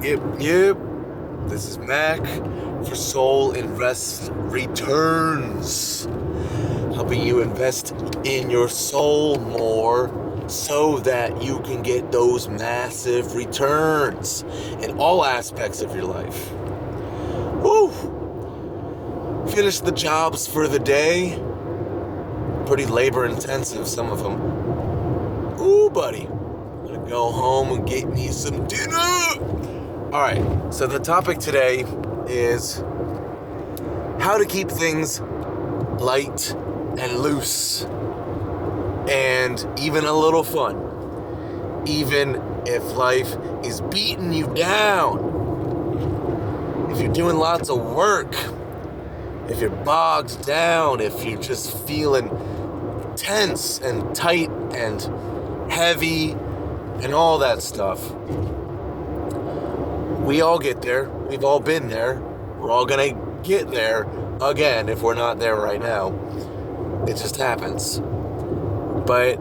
Yep. This is Mac for Soul Invest Returns. Helping you invest in your soul more so that you can get those massive returns in all aspects of your life. Woo! Finished the jobs for the day. Pretty labor intensive, some of them. Ooh, buddy. I'm gonna go home and get me some dinner. Alright, so the topic today is how to keep things light and loose and even a little fun, even if life is beating you down. If you're doing lots of work, if you're bogged down, if you're just feeling tense and tight and heavy and all that stuff. We all get there. We've all been there. We're all gonna get there again if we're not there right now. It just happens. But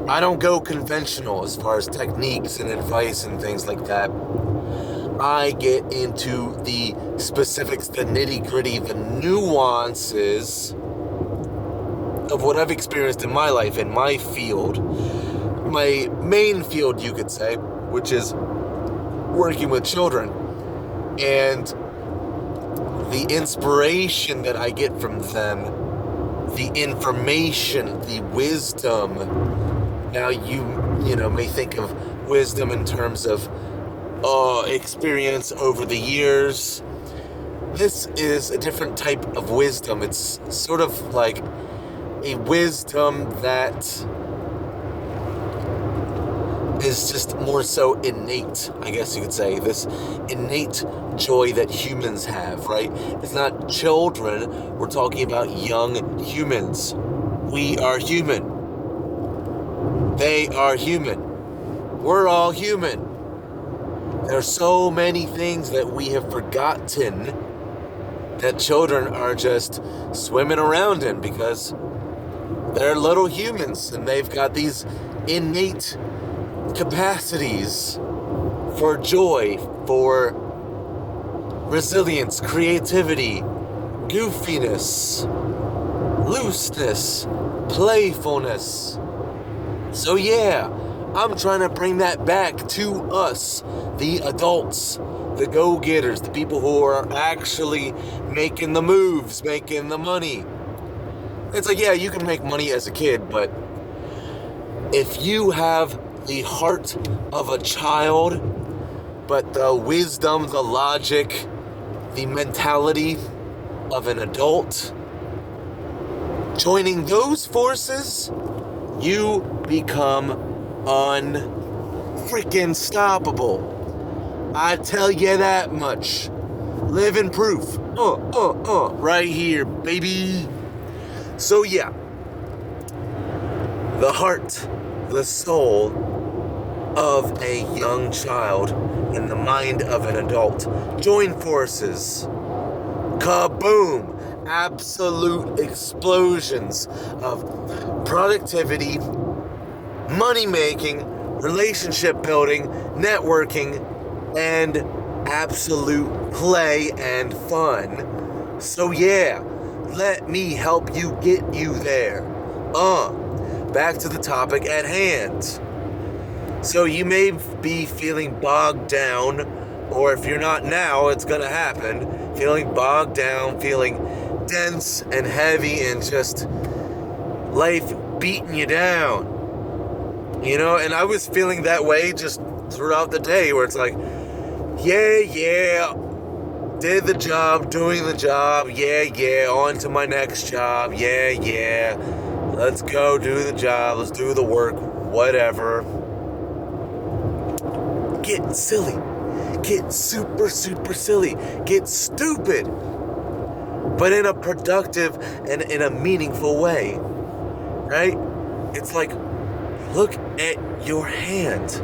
I don't go conventional as far as techniques and advice and things like that. I get into the specifics, the nitty-gritty, the nuances of what I've experienced in my life, in my field. My main field, you could say, which is working with children, and the inspiration that I get from them, the information, the wisdom. Now you may think of wisdom in terms of experience over the years. This is a different type of wisdom. It's sort of like a wisdom that is just more so innate, I guess you could say. This innate joy that humans have, right? It's not children. We're talking about young humans. We are human. They are human. We're all human. There are so many things that we have forgotten that children are just swimming around in because they're little humans and they've got these innate capacities for joy, for resilience, creativity, goofiness, looseness, playfulness. So yeah, I'm trying to bring that back to us, the adults, the go-getters, the people who are actually making the moves, making the money. It's like, yeah, you can make money as a kid, but if you have the heart of a child, but the wisdom, the logic, the mentality of an adult, joining those forces, you become unfreaking stoppable. I tell you that much. Living proof. Right here, baby. So yeah, the heart, the soul of a young child and the mind of an adult join forces. Kaboom! Absolute explosions of productivity, money making, relationship building, networking, and absolute play and fun. So yeah, let me help you get you there. Back to the topic at hand. So you may be feeling bogged down, or if you're not now, it's gonna happen, feeling bogged down, feeling dense and heavy and just life beating you down. And I was feeling that way just throughout the day where it's like, yeah, did the job, doing the job, yeah, on to my next job, yeah, let's go do the job, let's do the work, whatever. Get silly, get super silly, get stupid, but in a productive and in a meaningful way, right? It's like, look at your hand.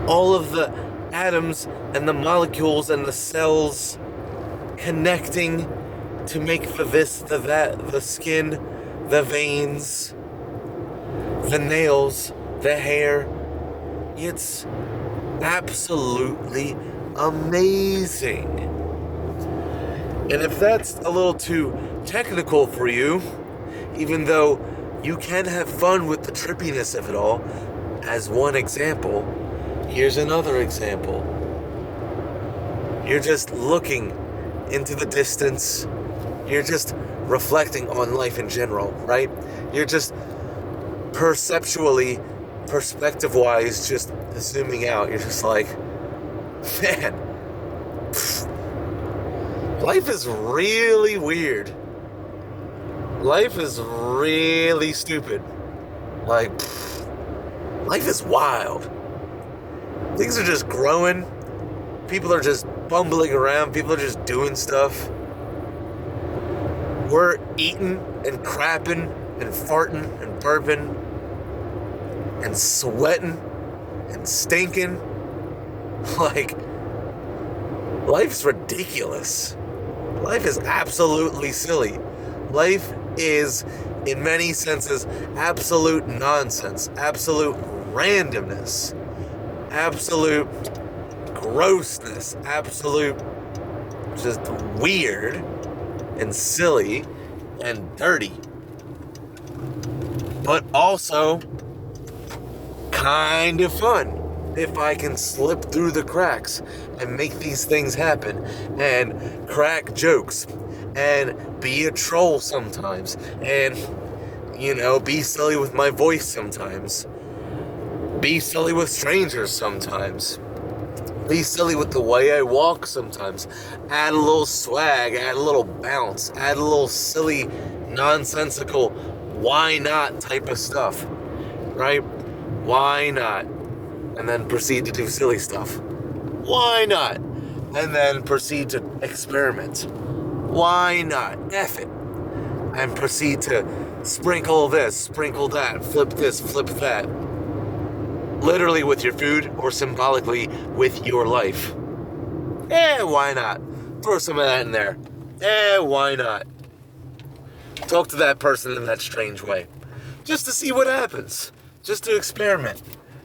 All of the atoms and the molecules and the cells connecting to make the this, the that, the skin, the veins, the nails, the hair. It's absolutely amazing. And if that's a little too technical for you, even though you can have fun with the trippiness of it all, as one example, here's another example. You're just looking into the distance. You're just reflecting on life in general, right? You're just perspective-wise, just zooming out. You're just like, man, life is really weird. Life is really stupid. Like, life is wild. Things are just growing. People are just bumbling around. People are just doing stuff. We're eating and crapping and farting and burping and sweating and stinking. Like, life's ridiculous. Life is absolutely silly. Life is, in many senses, absolute nonsense, absolute randomness, absolute grossness, absolute just weird and silly and dirty, but also kind of fun if I can slip through the cracks and make these things happen and crack jokes and be a troll sometimes and, be silly with my voice sometimes, be silly with strangers sometimes, be silly with the way I walk sometimes, add a little swag, add a little bounce, add a little silly, nonsensical, why not type of stuff, right? Why not? And then proceed to do silly stuff. Why not? And then proceed to experiment. Why not? F it. And proceed to sprinkle this, sprinkle that, flip this, flip that. Literally with your food or symbolically with your life. Why not? Throw some of that in there. Why not? Talk to that person in that strange way. Just to see what happens. Just to experiment.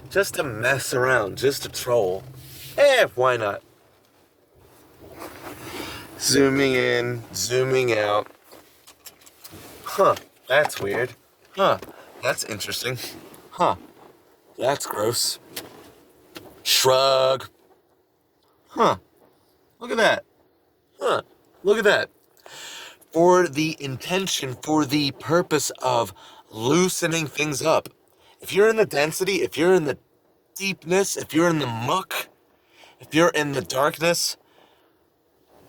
Just to mess around. Just to troll. Why not? Zooming in, zooming out. Huh, that's weird. Huh, that's interesting. Huh, that's gross. Shrug. Huh, look at that. Huh, look at that. For the intention, for the purpose of loosening things up. If you're in the density, if you're in the deepness, if you're in the muck, if you're in the darkness,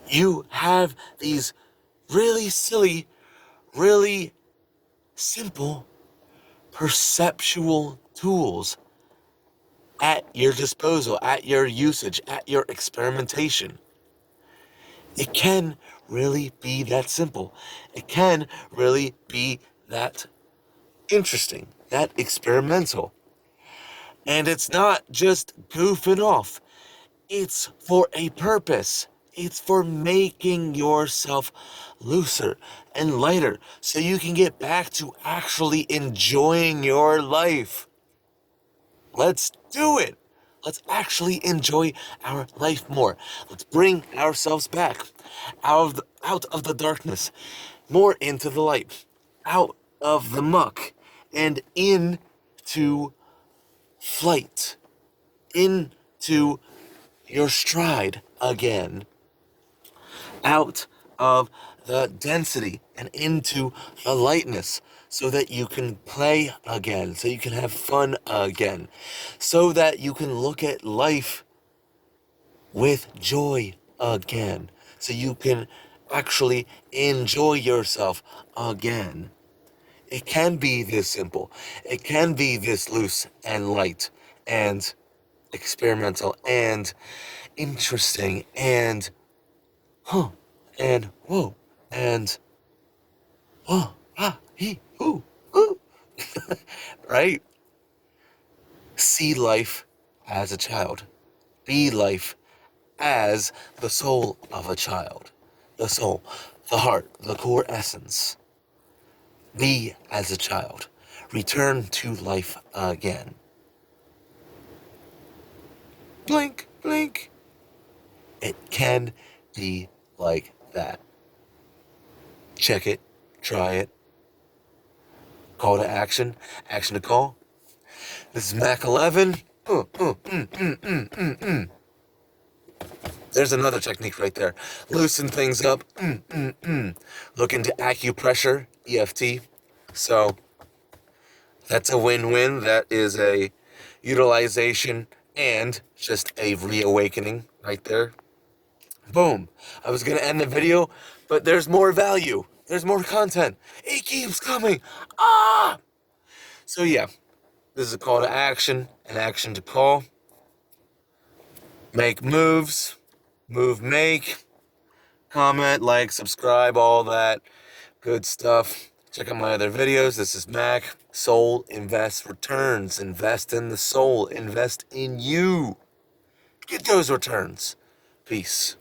you have these really silly, really simple perceptual tools at your disposal, at your usage, at your experimentation. It can really be that simple. It can really be that interesting, that experimental. And it's not just goofing off. It's for a purpose. It's for making yourself looser and lighter so you can get back to actually enjoying your life. Let's do it. Let's actually enjoy our life more. Let's bring ourselves back out of the darkness, more into the light, out of the muck, and into flight, into your stride again, out of the density and into the lightness, so that you can play again, so you can have fun again, so that you can look at life with joy again, so you can actually enjoy yourself again. It can be this simple. It can be this loose and light and experimental and interesting and and whoa and he ooh. Right? See life as a child. Be life as the soul of a child. The soul, the heart, the core essence. Be as a child. Return to life again. blink, blink. It can be like that. Check it, try it. Call to action, action to call. This is Mac 11. There's another technique right there. Loosen things up. Look into acupressure, EFT. So that's a win-win. That is a utilization and just a reawakening right there. Boom. I was going to end the video, but there's more value. There's more content. It keeps coming. Ah! So yeah, this is a call to action, an action to call. Make moves. Move, make. Comment, like, subscribe, all that good stuff. Check out my other videos. This is Mac. Soul Invest Returns. Invest in the soul. Invest in you. Get those returns. Peace.